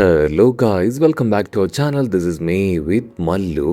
Hello guys, welcome back to our channel. This is me with Mallu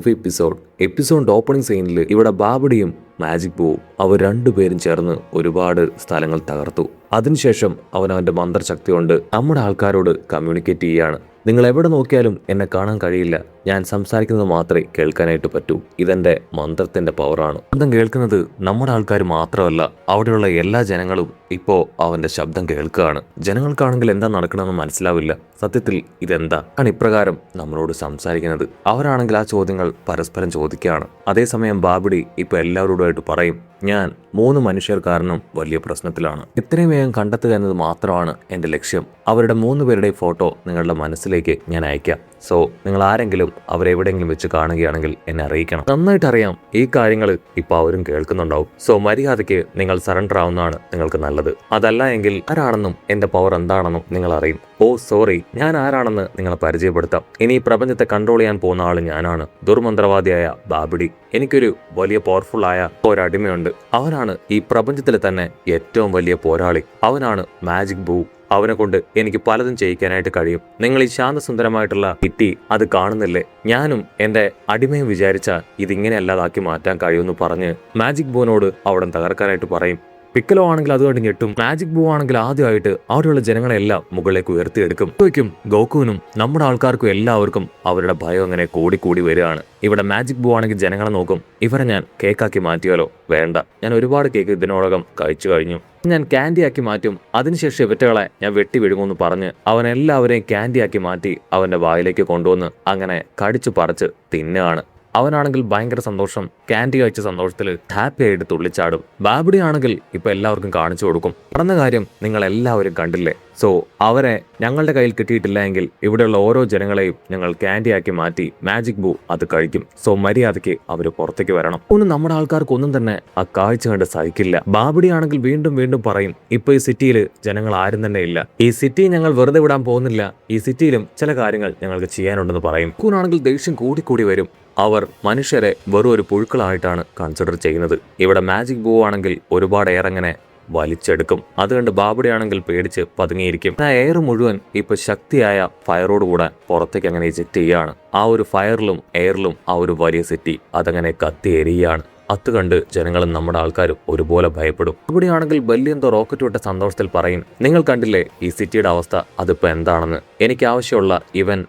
episode opening സീനിൽ ഇവിടെ ബാബഡിയും magic ബൂവും അവർ രണ്ടുപേരും ചേർന്ന് ഒരുപാട് സ്ഥലങ്ങൾ തകർത്തു. അതിനുശേഷം അവൻ അവന്റെ മന്ത്രശക്തി കൊണ്ട് നമ്മുടെ ആൾക്കാരോട് കമ്മ്യൂണിക്കേറ്റ് ചെയ്യാണ്. നിങ്ങൾ എവിടെ നോക്കിയാലും എന്നെ കാണാൻ കഴിയില്ല, ഞാൻ സംസാരിക്കുന്നത് മാത്രമേ കേൾക്കാനായിട്ട് പറ്റൂ. ഇതെന്റെ മന്ത്രത്തിന്റെ പവറാണ്. ശബ്ദം കേൾക്കുന്നത് നമ്മുടെ ആൾക്കാർ മാത്രമല്ല, അവിടെയുള്ള എല്ലാ ജനങ്ങളും ഇപ്പോ അവന്റെ ശബ്ദം കേൾക്കുകയാണ്. ജനങ്ങൾക്കാണെങ്കിൽ എന്താ നടക്കണമെന്ന് മനസ്സിലാവില്ല. സത്യത്തിൽ ഇതെന്താ ആണ് ഇപ്രകാരം നമ്മളോട് സംസാരിക്കുന്നത്? അവരാണെങ്കിൽ ആ ചോദ്യങ്ങൾ പരസ്പരം ചോദിക്കുകയാണ്. അതേസമയം ബാബഡി ഇപ്പൊ എല്ലാവരോടുമായിട്ട് പറയും, ഞാൻ 3 മനുഷ്യർ കാരണം വലിയ പ്രശ്നത്തിലാണ്. ഇത്രയും വേഗം കണ്ടെത്തുക എന്നത് മാത്രമാണ് എന്റെ ലക്ഷ്യം. അവരുടെ 3 പേരുടെ ഫോട്ടോ നിങ്ങളുടെ മനസ്സിലേക്ക് ഞാൻ അയക്കാം. സോ നിങ്ങൾ ആരെങ്കിലും അവരെവിടെയെങ്കിലും വെച്ച് കാണുകയാണെങ്കിൽ എന്നെ അറിയിക്കണം. നന്നായിട്ട് അറിയാം ഈ കാര്യങ്ങൾ ഇപ്പൊ അവരും കേൾക്കുന്നുണ്ടാവും. സോ മര്യാദയ്ക്ക് നിങ്ങൾ സറണ്ടർ ആവുന്നതാണ് നിങ്ങൾക്ക് നല്ലത്. അതല്ല എങ്കിൽ ആരാണെന്നും എന്റെ പവർ എന്താണെന്നും നിങ്ങൾ അറിയും. ഓ സോറി, ഞാൻ ആരാണെന്ന് നിങ്ങളെ പരിചയപ്പെടുത്താം. ഇനി ഈ പ്രപഞ്ചത്തെ കൺട്രോൾ ചെയ്യാൻ പോകുന്ന ആള് ഞാനാണ്, ദുർമന്ത്രവാദിയായ ബാബഡി. എനിക്കൊരു വലിയ പവർഫുൾ ആയ ഒരടിമയുണ്ട്. അവനാണ് ഈ പ്രപഞ്ചത്തിലെ തന്നെ ഏറ്റവും വലിയ പോരാളി. അവനാണ് മാജിക് ബൂ. അവനെ കൊണ്ട് എനിക്ക് പലതും ചെയ്യിക്കാനായിട്ട് കഴിയും. നിങ്ങൾ ഈ ശാന്തസുന്ദരമായിട്ടുള്ള കിറ്റി അത് കാണുന്നില്ലേ? ഞാനും എന്റെ അടിമയും വിചാരിച്ച ഇതിങ്ങനെ അല്ലാതാക്കി മാറ്റാൻ കഴിയുമെന്ന് പറഞ്ഞ് മാജിക് ബൂവിനോട് അവിടെ തകർക്കാനായിട്ട് പറയും. പിക്കലോ ആണെങ്കിൽ അതുകൊണ്ട് ഞെട്ടും. മാജിക് ബൂ ആണെങ്കിൽ ആദ്യമായിട്ട് അവിടെയുള്ള ജനങ്ങളെല്ലാം മുകളിലേക്ക് ഉയർത്തിയെടുക്കും. അപ്പോഴേക്കും ഗോക്കുവിനും നമ്മുടെ ആൾക്കാർക്കും എല്ലാവർക്കും അവരുടെ ഭയം അങ്ങനെ കൂടി വരികയാണ്. ഇവിടെ മാജിക് ബൂ ആണെങ്കിൽ ജനങ്ങളെ നോക്കും, ഇവരെ ഞാൻ കേക്കാക്കി മാറ്റിയാലോ? വേണ്ട, ഞാൻ ഒരുപാട് കേക്ക് ഇതിനോടകം കഴിച്ചു കഴിഞ്ഞു. ഞാൻ ക്യാൻഡിയാക്കി മാറ്റും. അതിനുശേഷം ഇവറ്റകളെ ഞാൻ വെട്ടി വിഴുങ്ങുമെന്ന് പറഞ്ഞ് അവൻ എല്ലാവരെയും ക്യാൻഡിയാക്കി മാറ്റി അവന്റെ വായിലേക്ക് കൊണ്ടുവന്ന് അങ്ങനെ കടിച്ചു പറിച്ച് തിന്നുകയാണ്. അവനാണെങ്കിൽ ഭയങ്കര സന്തോഷം, ക്യാൻഡി കഴിച്ച സന്തോഷത്തിൽ ഹാപ്പി ആയിട്ട് തുള്ളിച്ചാടും. ബാബഡി ആണെങ്കിൽ ഇപ്പൊ എല്ലാവർക്കും കാണിച്ചു കൊടുക്കും. പറഞ്ഞ കാര്യം നിങ്ങൾ എല്ലാവരും കണ്ടില്ലേ? സോ അവരെ ഞങ്ങളുടെ കയ്യിൽ കിട്ടിയിട്ടില്ല എങ്കിൽ ഇവിടെയുള്ള ഓരോ ജനങ്ങളെയും ഞങ്ങൾ ക്യാൻഡിയാക്കി മാറ്റി മാജിക് ബൂ അത് കഴിക്കും. സോ മര്യാദയ്ക്ക് അവര് പുറത്തേക്ക് വരണം. ഒന്നും നമ്മുടെ ആൾക്കാർക്കൊന്നും തന്നെ ആ കാഴ്ച കണ്ട് സഹിക്കില്ല. ബാബഡി ആണെങ്കിൽ വീണ്ടും പറയും, ഇപ്പൊ ഈ സിറ്റിയിൽ ജനങ്ങൾ ആരും തന്നെ ഇല്ല. ഈ സിറ്റി ഞങ്ങൾ വെറുതെ വിടാൻ പോകുന്നില്ല. ഈ സിറ്റിയിലും ചില കാര്യങ്ങൾ ഞങ്ങൾക്ക് ചെയ്യാനുണ്ടെന്ന് പറയും. കൂനാണെങ്കിൽ ദേഷ്യം കൂടി വരും. അവർ മനുഷ്യരെ വെറും ഒരു പുഴുക്കളായിട്ടാണ് കൺസിഡർ ചെയ്യുന്നത്. ഇവിടെ മാജിക് ബൂ ആണെങ്കിൽ ഒരുപാട് എയറങ്ങനെ വലിച്ചെടുക്കും. അതുകൊണ്ട് ബാബഡി ആണെങ്കിൽ പേടിച്ച് പതുങ്ങിയിരിക്കും. ആ എയർ മുഴുവൻ ഇപ്പൊ ശക്തിയായ ഫയറോടുകൂടെ പുറത്തേക്ക് അങ്ങനെ ഇജക്ട് ചെയ്യാണ്. ആ ഒരു ഫയറിലും എയറിലും ആ ഒരു വലിയ സിറ്റി അതങ്ങനെ കത്തി എരിയാണ്. അത് കണ്ട് ജനങ്ങളും നമ്മുടെ ആൾക്കാരും ഒരുപോലെ ഭയപ്പെടും. ഇവിടെയാണെങ്കിൽ വലിയെന്തോ റോക്കറ്റ് വിട്ട സന്തോഷത്തിൽ പറയും, നിങ്ങൾ കണ്ടില്ലേ ഈ സിറ്റിയുടെ അവസ്ഥ? അതിപ്പോ എന്താണെന്ന്. എനിക്ക് ആവശ്യമുള്ള ഇവൻ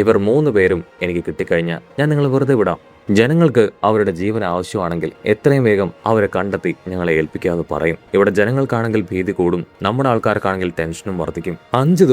ഇവർ 3 പേരും എനിക്ക് കിട്ടിക്കഴിഞ്ഞാൽ ഞാൻ നിങ്ങൾ വെറുതെ വിടാം. ജനങ്ങൾക്ക് അവരുടെ ജീവൻ ആവശ്യമാണെങ്കിൽ എത്രയും വേഗം അവരെ കണ്ടെത്തി ഞങ്ങളെ ഏൽപ്പിക്കാമെന്ന് പറയും. ഇവിടെ ജനങ്ങൾക്കാണെങ്കിൽ ഭീതി കൂടും, നമ്മുടെ ആൾക്കാർക്കാണെങ്കിൽ ടെൻഷനും വർദ്ധിക്കും. 5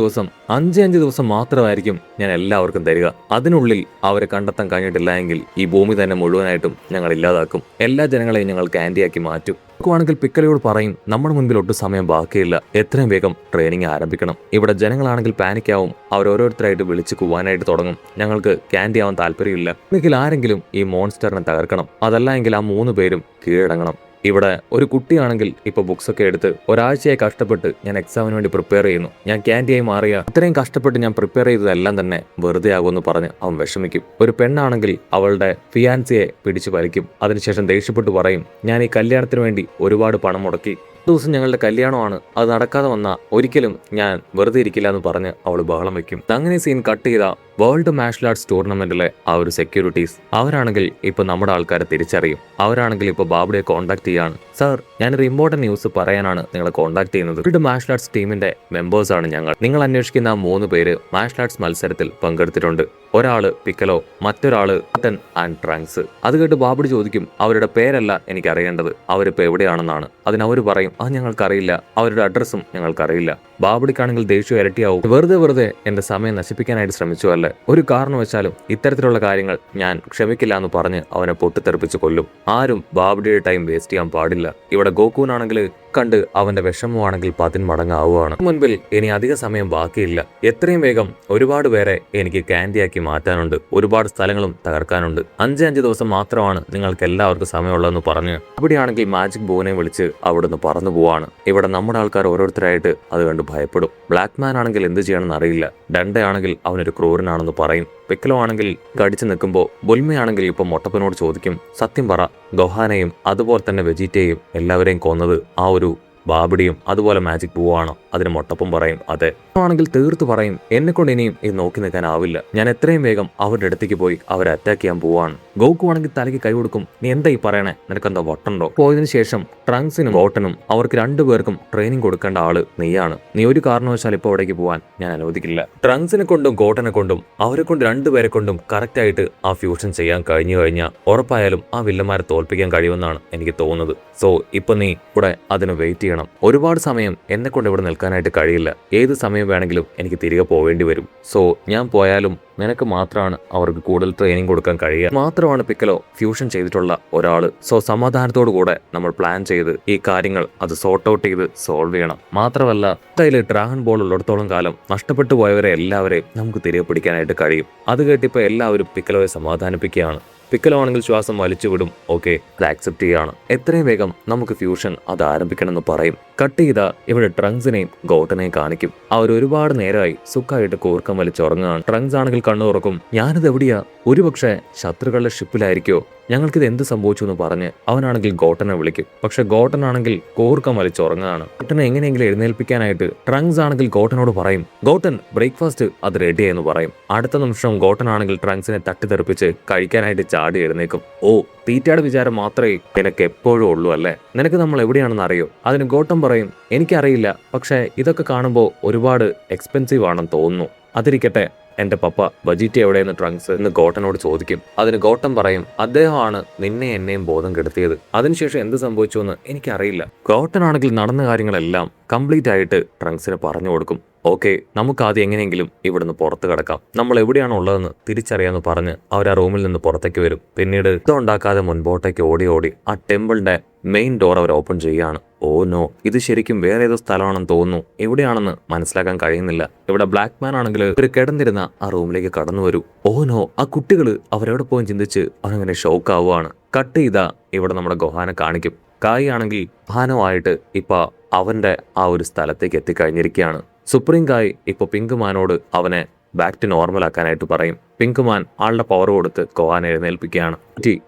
ദിവസം മാത്രമായിരിക്കും ഞാൻ എല്ലാവർക്കും തരിക. അതിനുള്ളിൽ അവരെ കണ്ടെത്താൻ കഴിഞ്ഞിട്ടില്ല എങ്കിൽ ഈ ഭൂമി തന്നെ മുഴുവനായിട്ടും ഞങ്ങൾ ഇല്ലാതാക്കും. എല്ലാ ജനങ്ങളെയും ഞങ്ങൾ ക്യാൻഡിയാക്കി മാറ്റും. ണെങ്കിൽ പിക്കലയോട് പറയും, നമ്മുടെ മുൻപിൽ ഒട്ടും സമയം ബാക്കിയില്ല, എത്രയും വേഗം ട്രെയിനിങ് ആരംഭിക്കണം. ഇവിടെ ജനങ്ങളാണെങ്കിൽ പാനിക്കാവും. അവരോരോരുത്തരായിട്ട് വിളിച്ച് കൂവാനായിട്ട് തുടങ്ങും. ഞങ്ങൾക്ക് ക്യാൻഡി ആവാൻ താല്പര്യമില്ല. ഒരിക്കൽ ആരെങ്കിലും ഈ മോൺസ്റ്ററിനെ തകർക്കണം. അതല്ല എങ്കിൽ ആ 3 പേരും കീഴടങ്ങണം. ഇവിടെ ഒരു കുട്ടിയാണെങ്കിൽ ഇപ്പൊ ബുക്സ് ഒക്കെ എടുത്ത് ഒരാഴ്ചയായി കഷ്ടപ്പെട്ട് ഞാൻ എക്സാമിന് വേണ്ടി പ്രിപ്പയർ ചെയ്യുന്നു, ഞാൻ ക്യാൻഡിയായി മാറിയ ഇത്രയും കഷ്ടപ്പെട്ട് ഞാൻ പ്രിപ്പയർ ചെയ്തതെല്ലാം തന്നെ വെറുതെ ആകുമെന്ന് പറഞ്ഞ് അവൻ വിഷമിക്കും. ഒരു പെണ്ണാണെങ്കിൽ അവളുടെ ഫിയാൻസിയെ പിടിച്ചു വലിക്കും. അതിനുശേഷം ദേഷ്യപ്പെട്ട് പറയും, ഞാൻ ഈ കല്യാണത്തിന് വേണ്ടി ഒരുപാട് പണം മുടക്കി, ദിവസം ഞങ്ങളുടെ കല്യാണമാണ്, അത് നടക്കാതെ വന്നാൽ ഒരിക്കലും ഞാൻ വെറുതെ ഇരിക്കില്ല എന്ന് പറഞ്ഞ് അവൾ ബഹളം വെക്കും. അങ്ങനെ സീൻ കട്ട് ചെയ്ത വേൾഡ് മാർഷൽ ആർട്സ് ടൂർണമെന്റിലെ ആ ഒരു സെക്യൂരിറ്റീസ് അവരാണെങ്കിൽ ഇപ്പൊ നമ്മുടെ ആൾക്കാരെ തിരിച്ചറിയും. അവരാണെങ്കിൽ ഇപ്പൊ ബാബഡിയെ കോൺടാക്ട് ചെയ്യാണ്. സർ, ഞാനൊരു ഇമ്പോർട്ടന്റ് ന്യൂസ് പറയാനാണ് നിങ്ങളെ കോൺടാക്ട് ചെയ്യുന്നത്. വേൾഡ് മാർഷൽ ആർട്സ് ടീമിന്റെ മെമ്പേഴ്സാണ് ഞങ്ങൾ. നിങ്ങൾ അന്വേഷിക്കുന്ന 3 പേര് മാർഷൽ ആർട്സ് മത്സരത്തിൽ പങ്കെടുത്തിട്ടുണ്ട്. ഒരാള് പിക്കലോ, മറ്റൊരാള് അറ്റൻ ആൻഡ് ട്രാങ്ക്സ്. അത് കേട്ട് ബാബഡി ചോദിക്കും, അവരുടെ പേരല്ല എനിക്ക് അറിയേണ്ടത്, അവരിപ്പോ എവിടെയാണെന്നാണ്. അതിനവര് പറയും, അത് ഞങ്ങൾക്കറിയില്ല, അവരുടെ അഡ്രസ്സും ഞങ്ങൾക്കറിയില്ല. ബാബഡിക്കാണെങ്കിൽ ദേഷ്യം ഇരട്ടിയാവും. വെറുതെ എന്റെ സമയം നശിപ്പിക്കാനായിട്ട് ശ്രമിച്ചു അല്ലേ? ഒരു കാരണവശാലും ഇത്തരത്തിലുള്ള കാര്യങ്ങൾ ഞാൻ ക്ഷമിക്കില്ല എന്ന് പറഞ്ഞ് അവനെ പൊട്ടിത്തെറിപ്പിച്ച് കൊല്ലും. ആരും ബാബഡിയുടെ ടൈം വേസ്റ്റ് ചെയ്യാൻ പാടില്ല. ഇവിടെ ഗോക്കുനാണെങ്കിൽ കണ്ട് അവന്റെ വിഷമമാണെങ്കിൽ 10 മടങ്ങാവുകയാണ്. മുൻപിൽ ഇനി അധിക സമയം ബാക്കിയില്ല. എത്രയും വേഗം ഒരുപാട് പേരെ എനിക്ക് ക്യാൻഡിയാക്കി മാറ്റാനുണ്ട്. ഒരുപാട് സ്ഥലങ്ങളും തകർക്കാനുണ്ട്. 5 ദിവസം മാത്രമാണ് നിങ്ങൾക്ക് എല്ലാവർക്കും സമയമുള്ളതെന്ന് പറഞ്ഞ് അവിടെയാണെങ്കിൽ മാജിക് ബൂവിനെ വിളിച്ച് അവിടുന്ന് പറന്നു പോവാണ്. ഇവിടെ നമ്മുടെ ആൾക്കാർ ഓരോരുത്തരായിട്ട് അത് കണ്ട് ഭയപ്പെടും. ബ്ലാക്ക് മാൻ ആണെങ്കിൽ എന്ത് ചെയ്യണമെന്ന് അറിയില്ല. ഡണ്ടയാണെങ്കിൽ അവനൊരു ക്രൂരനാണെന്ന് പറയും. പിക്കലോ ആണെങ്കിൽ കടിച്ചു നിൽക്കുമ്പോൾ ബുൽമയാണെങ്കിൽ ഇപ്പൊ മൊട്ടപ്പനോട് ചോദിക്കും, സത്യം പറ, ഗൊഹാനെയും അതുപോലെ തന്നെ വെജിറ്റയെയും എല്ലാവരെയും കൊന്നത് ആ ഒരു ബാബഡിയും അതുപോലെ മാജിക് ബൂ ആണോ? അതിന് മൊട്ടപ്പം പറയും അതെ. ആണെങ്കിൽ തീർത്തു പറയും എന്നെ കൊണ്ട് ഇനിയും ഇത് നോക്കി നിൽക്കാനാവില്ല, ഞാൻ എത്രയും വേഗം അവരുടെ അടുത്തേക്ക് പോയി അവരെ അറ്റാക്ക് ചെയ്യാൻ പോവാണ്. ഗോക്കു ആണെങ്കിൽ തലയ്ക്ക് കൈ കൊടുക്കും. നീ എന്താ ഈ പറയണേ, നിനക്കെന്താ വട്ടുണ്ടോ? പോയതിനു ശേഷം ട്രങ്ക്സിനും ഗോട്ടനും അവർക്ക് രണ്ടുപേർക്കും ട്രെയിനിങ് കൊടുക്കേണ്ട ആള് നീയാണ്, നീ ഒരു കാരണവശാൽ ഇപ്പോൾ അവിടേക്ക് പോവാൻ ഞാൻ അനുവദിക്കില്ല. ട്രങ്ക്സിനെ കൊണ്ടും ഗോട്ടനെ കൊണ്ടും അവരെ കൊണ്ട് രണ്ടുപേരെ കൊണ്ടും കറക്റ്റ് ആയിട്ട് ആ ഫ്യൂഷൻ ചെയ്യാൻ കഴിഞ്ഞു കഴിഞ്ഞാൽ ഉറപ്പായാലും ആ വില്ലന്മാരെ തോൽപ്പിക്കാൻ കഴിയുമെന്നാണ് എനിക്ക് തോന്നുന്നത്. സോ ഇപ്പൊ നീ ഇവിടെ അതിന് വെയിറ്റ് ചെയ്യണം. ഒരുപാട് സമയം എന്നെ കൊണ്ട് ഇവിടെ നിൽക്കാനായിട്ട് കഴിയില്ല, ഏത് സമയം വേണമെങ്കിലും എനിക്ക് തിരികെ പോവേണ്ടി വരും. സോ ഞാൻ പോയാലും നിനക്ക് മാത്രമാണ് അവർക്ക് കൂടുതൽ ട്രെയിനിങ് കൊടുക്കാൻ കഴിയുക. മാത്രമാണ് പിക്കലോ ഫ്യൂഷൻ ചെയ്തിട്ടുള്ള ഒരാള്. സോ സമാധാനത്തോടു കൂടെ നമ്മൾ പ്ലാൻ ചെയ്ത് ഈ കാര്യങ്ങൾ അത് സോർട്ട് ഔട്ട് ചെയ്ത് സോൾവ് ചെയ്യണം. മാത്രമല്ല കയ്യിൽ ഡ്രാഗൺ ബോൾ ഉള്ളിടത്തോളം കാലം നഷ്ടപ്പെട്ടു പോയവരെ എല്ലാവരെയും നമുക്ക് തിരികെ പിടിക്കാനായിട്ട് കഴിയും. അത് കേട്ടിപ്പോൾ എല്ലാവരും പിക്കലോയെ സമാധാനിപ്പിക്കുകയാണ്. പിക്കലോ ആണെങ്കിൽ ശ്വാസം വലിച്ചു വിടും. ഓക്കെ, അത് ആക്സെപ്റ്റ് ചെയ്യാണ്. എത്രയും വേഗം നമുക്ക് ഫ്യൂഷൻ അത് ആരംഭിക്കണമെന്ന് പറയും. കട്ട് ചെയ്ത ഇവിടെ ട്രങ്ക്സിനെയും ഗോട്ടനെയും കാണിക്കും. അവർ ഒരുപാട് നേരമായി സുഖമായിട്ട് കൂർക്കം വലിച്ചുറങ്ങുകയാണ്. ട്രങ്ക്സ് ആണെങ്കിൽ കണ്ണു തുറക്കും. ഞാനിത് എവിടെയാ, ഒരുപക്ഷെ ശത്രുക്കളുടെ ഷിപ്പിലായിരിക്കോ, ഞങ്ങൾക്കിത് എന്ത് സംഭവിച്ചു എന്ന് പറഞ്ഞ് അവനാണെങ്കിൽ ഗോട്ടനെ വിളിക്കും. പക്ഷെ ഗോട്ടൻ ആണെങ്കിൽ കൂർക്കം വലിച്ചുറങ്ങുകയാണ്. ഗോട്ടനെ എങ്ങനെയെങ്കിലും എഴുന്നേൽപ്പിക്കാനായിട്ട് ട്രങ്ക്സ് ആണെങ്കിൽ ഗോട്ടനോട് പറയും ഗോട്ടൻ ബ്രേക്ക്ഫാസ്റ്റ് അത് റെഡിയായെന്ന് പറയും. അടുത്ത നിമിഷം ഗോട്ടൻ ആണെങ്കിൽ ട്രങ്ക്സിനെ തട്ടിത്തെറിപ്പിച്ച് കഴിക്കാനായിട്ട് ചാടി എഴുന്നേക്കും. ഓ, തീറ്റയുടെ വിചാരം മാത്രമേ നിനക്ക് എപ്പോഴും ഉള്ളൂ അല്ലേ, നിനക്ക് നമ്മൾ എവിടെയാണെന്ന് അറിയോ? അതിന് ഗോട്ടൻ പറയും എനിക്കറിയില്ല, പക്ഷെ ഇതൊക്കെ കാണുമ്പോൾ ഒരുപാട് എക്സ്പെൻസീവ് ആണെന്ന് തോന്നുന്നു. അതിരിക്കട്ടെ, എന്റെ പപ്പ ബജീറ്റി എവിടെയെന്ന് ട്രങ്ക്സ് എന്ന് ഗോട്ടനോട് ചോദിക്കും. അതിന് ഗോട്ടൻ പറയും അദ്ദേഹമാണ് നിന്നെ എന്നെയും ബോധം കെടുത്തിയത്, അതിനുശേഷം എന്ത് സംഭവിച്ചു എന്ന് എനിക്കറിയില്ല. ഗോട്ടൻ ആണെങ്കിൽ നടന്ന കാര്യങ്ങളെല്ലാം കംപ്ലീറ്റ് ആയിട്ട് ട്രങ്ക്സിന് പറഞ്ഞു കൊടുക്കും. ഓക്കെ, നമുക്ക് ആദ്യം എങ്ങനെയെങ്കിലും ഇവിടുന്ന് പുറത്ത് കിടക്കാം, നമ്മൾ എവിടെയാണോ ഉള്ളതെന്ന് തിരിച്ചറിയാന്ന് പറഞ്ഞ് അവർ ആ റൂമിൽ നിന്ന് പുറത്തേക്ക് വരും. പിന്നീട് ഇതുണ്ടാക്കാതെ മുൻപോട്ടേക്ക് ഓടി ഓടി ആ ടെമ്പിളിന്റെ മെയിൻ ഡോർ അവർ ഓപ്പൺ ചെയ്യുകയാണ്. ഓ നോ, ഇത് ശരിക്കും വേറെ ഏതോ സ്ഥലമാണെന്ന് തോന്നുന്നു, എവിടെയാണെന്ന് മനസ്സിലാക്കാൻ കഴിയുന്നില്ല. ഇവിടെ ബ്ലാക്ക് മാൻ ആണെങ്കിൽ ഒരു കിടന്നിരുന്ന ആ റൂമിലേക്ക് കടന്നു വരൂ. ഓ നോ, ആ കുട്ടികള് അവരെവിടെ പോയി ചിന്തിച്ച് അവനങ്ങനെ ഷോക്ക് ആവുകയാണ്. കട്ട് ചെയ്താ ഇവിടെ നമ്മുടെ ഗോഹാനെ കാണിക്കും. കായി ആണെങ്കിൽ ഗോഹാനുമായിട്ട് ഇപ്പൊ അവന്റെ ആ ഒരു സ്ഥലത്തേക്ക് എത്തിക്കഴിഞ്ഞിരിക്കുകയാണ്. സുപ്രീം കായ് ഇപ്പൊ പിങ്ക് മാനോട് അവനെ ബാക്ക് ടു നോർമൽ ആക്കാനായിട്ട് പറയും. പിങ്ക് മാൻ ആളുടെ പവർ കൊടുത്ത് ഗോഹാനെ എഴുന്നേൽപ്പിക്കുകയാണ്.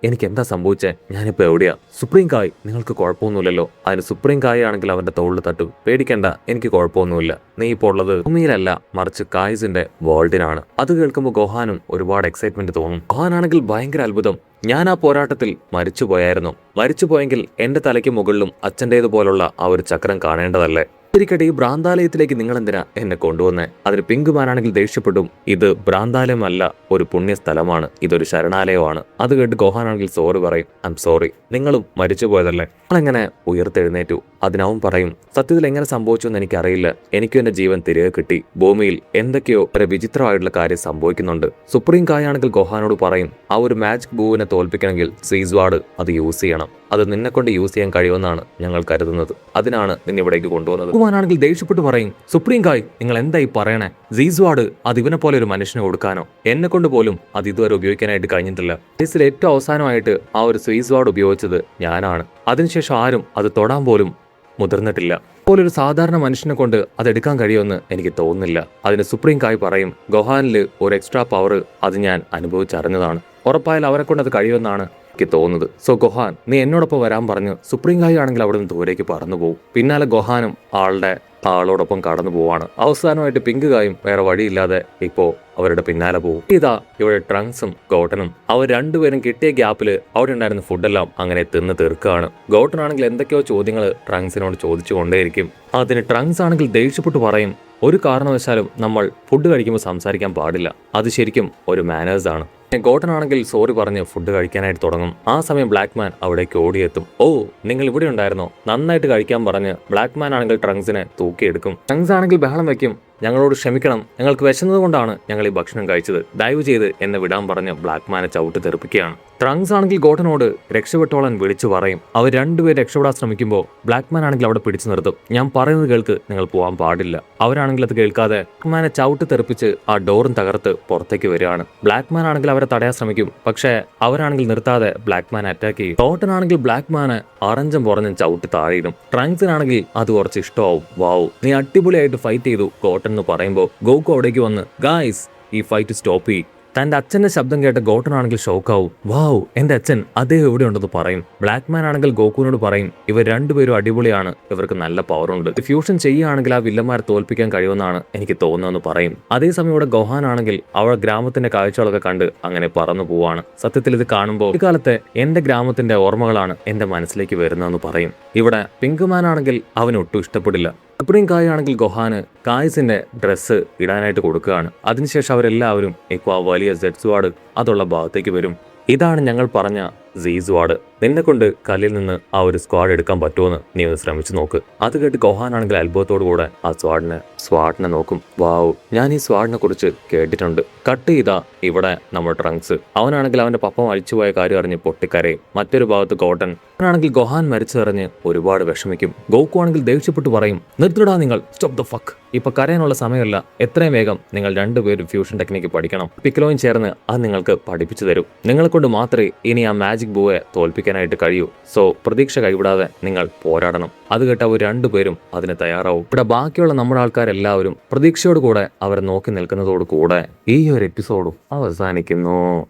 എനിക്ക് എന്താ സംഭവിച്ചേ, ഞാനിപ്പോ എവിടെയാ? സുപ്രീം കായ് നിങ്ങൾക്ക് കുഴപ്പമൊന്നുമില്ലല്ലോ? അതിന് സുപ്രീം കായ് ആണെങ്കിൽ അവന്റെ തോളിൽ തട്ടും. പേടിക്കണ്ട, എനിക്ക് കുഴപ്പമൊന്നുമില്ല, നീ ഇപ്പോൾ ഉള്ളത് ഭൂമിയിലല്ല മറിച്ച് കായ്സിന്റെ വേൾഡിനാണ്. അത് കേൾക്കുമ്പോൾ ഗോഹാനും ഒരുപാട് എക്സൈറ്റ്മെന്റ് തോന്നും. ഗോഹാനാണെങ്കിൽ ഭയങ്കര അത്ഭുതം, ഞാൻ ആ പോരാട്ടത്തിൽ മരിച്ചുപോയായിരുന്നു, മരിച്ചുപോയെങ്കിൽ എന്റെ തലയ്ക്ക് മുകളിലും അച്ഛൻ്റേതുപോലുള്ള ആ ഒരു ചക്രം കാണേണ്ടതല്ലേ? ഇരിക്കട്ടെ, ഈ ഭ്രാന്താലയത്തിലേക്ക് നിങ്ങൾ എന്തിനാ എന്നെ കൊണ്ടുവന്നേ? അതിന് പിങ്ക് മാനാണെങ്കിൽ ദേഷ്യപ്പെടും. ഇത് ഭ്രാന്താലയമല്ല, ഒരു പുണ്യ സ്ഥലമാണ്, ഇതൊരു ശരണാലയമാണ്. അത് കേട്ട് ഗോഹാനാണെങ്കിൽ സോറി പറയും. ഐ എം സോറി, നിങ്ങളും മരിച്ചുപോയതല്ലേ? നിങ്ങളെങ്ങനെ ഉയർത്തെഴുന്നേറ്റു? അതിനവൻ പറയും സത്യത്തിൽ എങ്ങനെ സംഭവിച്ചു എന്ന് എനിക്കറിയില്ല, എനിക്കും എന്റെ ജീവൻ തിരികെ കിട്ടി. ഭൂമിയിൽ എന്തൊക്കെയോ ഒരു വിചിത്രമായിട്ടുള്ള കാര്യം സംഭവിക്കുന്നുണ്ട്. സുപ്രീം കായ് ആണെങ്കിൽ ഗോഹാനോട് പറയും ആ ഒരു മാജിക് ബൂവിനെ തോൽപ്പിക്കണമെങ്കിൽ സീസ്വാഡ് അത് യൂസ് ചെയ്യണം, അത് നിന്നെ കൊണ്ട് യൂസ് ചെയ്യാൻ കഴിയുമെന്നാണ് ഞങ്ങൾ കരുതുന്നത്, അതിനാണ് നിന്നെ ഇവിടേക്ക് കൊണ്ടുവന്നത്. ഗോഹാനാണെങ്കിൽ ദേഷ്യപ്പെട്ട് പറയും സുപ്രീം കായ് നിങ്ങൾ എന്തായി പറയണേ? സീസ്വാഡ് അത് ഇവനെ പോലെ ഒരു മനുഷ്യനെ കൊടുക്കാനോ? എന്നെ കൊണ്ട് പോലും അത് ഇതുവരെ ഉപയോഗിക്കാനായിട്ട് കഴിഞ്ഞിട്ടില്ല. കേസിൽ ഏറ്റവും അവസാനമായിട്ട് ആ ഒരു സീസ്വാഡ് ഉപയോഗിച്ചത് ഞാനാണ്, അതിനുശേഷം ആരും അത് തൊടാൻ പോലും മുതിർന്നിട്ടില്ല. പോലൊരു സാധാരണ മനുഷ്യനെ കൊണ്ട് അതെടുക്കാൻ കഴിയുമെന്ന് എനിക്ക് തോന്നുന്നില്ല. അതിന് സുപ്രീം കായ് പറയും ഗോഹാനിൽ ഒരു എക്സ്ട്രാ പവർ അത് ഞാൻ അനുഭവിച്ചറിഞ്ഞതാണ്, ഉറപ്പായാലും അവരെ കൊണ്ട് അത് കഴിയുമെന്നാണ് എനിക്ക് തോന്നുന്നത്. സോ ഗോഹാൻ നീ എന്നോടൊപ്പം വരാൻ പറഞ്ഞ് സുപ്രീം കായ് ആണെങ്കിൽ അവിടെ നിന്ന് ദൂരേക്ക് പറന്നു പോകും. പിന്നാലെ ഗോഹാനും ആളോടൊപ്പം കടന്നു പോവാണ്. അവസാനമായിട്ട് പിങ്ക് കായും വേറെ വഴിയില്ലാതെ ഇപ്പോ അവരുടെ പിന്നാലെ പോകും. ഇതാ ഇവിടെ ട്രങ്ക്സും ഗോട്ടനും അവർ രണ്ടുപേരും കിട്ടിയ ഗ്യാപ്പില് അവിടെ ഉണ്ടായിരുന്ന ഫുഡെല്ലാം അങ്ങനെ തിന്ന് തീർക്കുകയാണ്. ഗോട്ടൻ ആണെങ്കിൽ എന്തൊക്കെയോ ചോദ്യങ്ങൾ ട്രങ്ക്സിനോട് ചോദിച്ചു കൊണ്ടേയിരിക്കും. അതിന് ട്രങ്ക്സ് ആണെങ്കിൽ ദേഷ്യപ്പെട്ട് പറയും ഒരു കാരണവശാലും നമ്മൾ ഫുഡ് കഴിക്കുമ്പോൾ സംസാരിക്കാൻ പാടില്ല, അത് ശരിക്കും ഒരു മാനേഴ്സ് ആണ്. ഗോട്ടൻ ആണെങ്കിൽ സോറി പറഞ്ഞ് ഫുഡ് കഴിക്കാനായിട്ട് തുടങ്ങും. ആ സമയം ബ്ലാക്ക് മാൻ അവിടേക്ക് ഓടിയെത്തും. ഓ നിങ്ങൾ ഇവിടെ ഉണ്ടായിരുന്നോ, നന്നായിട്ട് കഴിക്കാൻ പറഞ്ഞ് ബ്ലാക്ക് മാൻ ആണെങ്കിൽ ട്രങ്ക്സിനെ തൂക്കിയെടുക്കും. ട്രങ്ക്സ് ആണെങ്കിൽ ബഹളം വെക്കും ഞങ്ങളോട് ക്ഷമിക്കണം, ഞങ്ങൾക്ക് വിശന്നത് കൊണ്ടാണ് ഞങ്ങൾ ഈ ഭക്ഷണം കഴിച്ചത്, ദയവ് ചെയ്ത് എന്നെ വിടാൻ പറഞ്ഞ് ബ്ലാക്ക് മാനെ ചവിട്ടി തെറിപ്പിക്കുകയാണ്. ട്രങ്ക്സ് ആണെങ്കിൽ ഗോട്ടനോട് രക്ഷപ്പെട്ടോളാൻ വിളിച്ചു പറയും. അവർ രണ്ടുപേർ രക്ഷപ്പെടാൻ ശ്രമിക്കുമ്പോൾ ബ്ലാക്ക് മാൻ ആണെങ്കിൽ അവിടെ പിടിച്ചു നിർത്തും. ഞാൻ പറയുന്നത് കേൾക്ക്, നിങ്ങൾ പോകാൻ പാടില്ല. അവരാണെങ്കിൽ അത് കേൾക്കാതെ ബ്ലാക്ക് മാനെ ചവിട്ടി തെറിപ്പിച്ച് ആ ഡോറും തകർത്ത് പുറത്തേക്ക് വരികയാണ്. ബ്ലാക്ക് മാൻ ആണെങ്കിൽ അവരെ തടയാൻ ശ്രമിക്കും, പക്ഷേ അവരാണെങ്കിൽ നിർത്താതെ ബ്ലാക്ക് മാൻ അറ്റാക്ക് ചെയ്യും. ഗോട്ടനാണെങ്കിൽ ബ്ലാക്ക് മാനെ അറഞ്ചം പുറഞ്ഞും ചവിട്ടി താഴെയിടും. ട്രങ്ക്സിനാണെങ്കിൽ അത് കുറച്ച് ഇഷ്ടമാവും. വാവ് നീ അടിപൊളിയായിട്ട് ഫൈറ്റ് ചെയ്തു ഗോട്ടൻ എന്ന് പറയുമ്പോൾ ഗോക്കു അവിടേക്ക് വന്ന് ഗായ്സ് ഈ ഫൈറ്റ് സ്റ്റോപ്പ് ചെയ്യും, തന്റെ അച്ഛന്റെ ശബ്ദം കേട്ട് ഗോട്ടനാണെങ്കിൽ ഷോക്കാവും. വാവ്, എന്റെ അച്ഛൻ അദ്ദേഹം എവിടെ ഉണ്ടെന്ന് പറയും. ബ്ലാക്ക് മാൻ ആണെങ്കിൽ ഗോകുവിനോട് പറയും ഇവർ രണ്ടുപേരും അടിപൊളിയാണ്, ഇവർക്ക് നല്ല പവറുണ്ട്, ഫ്യൂഷൻ ചെയ്യുകയാണെങ്കിൽ ആ വില്ലന്മാരെ തോൽപ്പിക്കാൻ കഴിയുമെന്നാണ് എനിക്ക് തോന്നുന്നതെന്ന് പറയും. അതേസമയം ഇവിടെ ഗോഹാൻ ആണെങ്കിൽ അവൾ ഗ്രാമത്തിന്റെ കാഴ്ചകളൊക്കെ കണ്ട് അങ്ങനെ പറന്നു പോവാണ്. സത്യത്തിൽ ഇത് കാണുമ്പോൾ ഇക്കാലത്തെ എന്റെ ഗ്രാമത്തിന്റെ ഓർമ്മകളാണ് എന്റെ മനസ്സിലേക്ക് വരുന്നതെന്ന് പറയും. ഇവിടെ പിങ്ക് മാൻ ആണെങ്കിൽ അവന് ഒട്ടും ഇഷ്ടപ്പെടില്ല. സുപ്രീം കായ് ആണെങ്കിൽ ഗോഹാന് കായ്സിന്റെ ഡ്രസ്സ് ഇടാനായിട്ട് കൊടുക്കുകയാണ്. അതിനുശേഷം അവരെല്ലാവരും ഇപ്പോൾ ആ വലിയ സെഡ് സ്ക്വാഡ് അതുള്ള ഭാഗത്തേക്ക് വരും. ഇതാണ് ഞങ്ങൾ പറഞ്ഞ സ്ക്വാഡ്. നിന്നെ കൊണ്ട് കല്ലിൽ നിന്ന് ആ ഒരു സ്ക്വാഡ് എടുക്കാൻ പറ്റുമെന്ന് നീ ഒന്ന് ശ്രമിച്ചു നോക്ക്. അത് കേട്ട് ഗോഹാൻ ആണെങ്കിൽ അത്ഭുതത്തോടു കൂടെ ആ സ്വാഡിനെ നോക്കും. വാവ്, ഞാൻ ഈ സ്വാഡിനെ കുറിച്ച് കേട്ടിട്ടുണ്ട്. കട്ട് ചെയ്താ ഇവിടെ നമ്മുടെ ട്രങ്ക്സ്. അവനാണെങ്കിൽ അവന്റെ പപ്പ മരിച്ചുപോയ കാര്യം അറിഞ്ഞ് പൊട്ടിക്കരയും. മറ്റൊരു ഭാഗത്ത് ഗോട്ടൻ ആണെങ്കിൽ ഗോഹാൻ മരിച്ചറിഞ്ഞ് ഒരുപാട് വിഷമിക്കും. ഗോക്കു ആണെങ്കിൽ ദേഷ്യപ്പെട്ട് പറയും നിർത്തിടാ നിങ്ങൾ, സ്റ്റോപ്പ് ദ ഫക്ക്, ഇപ്പൊ കരയാനുള്ള സമയമല്ല, എത്രയും വേഗം നിങ്ങൾ രണ്ടുപേരും ഫ്യൂഷൻ ടെക്നിക്ക് പഠിക്കണം. പിക്കലോയും ചേർന്ന് അത് നിങ്ങൾക്ക് പഠിപ്പിച്ചു തരും. നിങ്ങളെ കൊണ്ട് മാത്രമേ ഇനി ആ മാജിക് ബൂയെ തോൽപ്പിക്കാനായിട്ട് കഴിയൂ. സോ പ്രതീക്ഷ കൈവിടാതെ നിങ്ങൾ പോരാടണം. അത് കേട്ട് അവർ രണ്ടുപേരും അതിന് തയ്യാറാവും. ഇവിടെ ബാക്കിയുള്ള നമ്മുടെ ആൾക്കാരെല്ലാവരും പ്രതീക്ഷയോട് കൂടെ അവരെ നോക്കി നിൽക്കുന്നതോടു കൂടെ ഈ ഒരു എപ്പിസോഡും അവസാനിക്കുന്നു.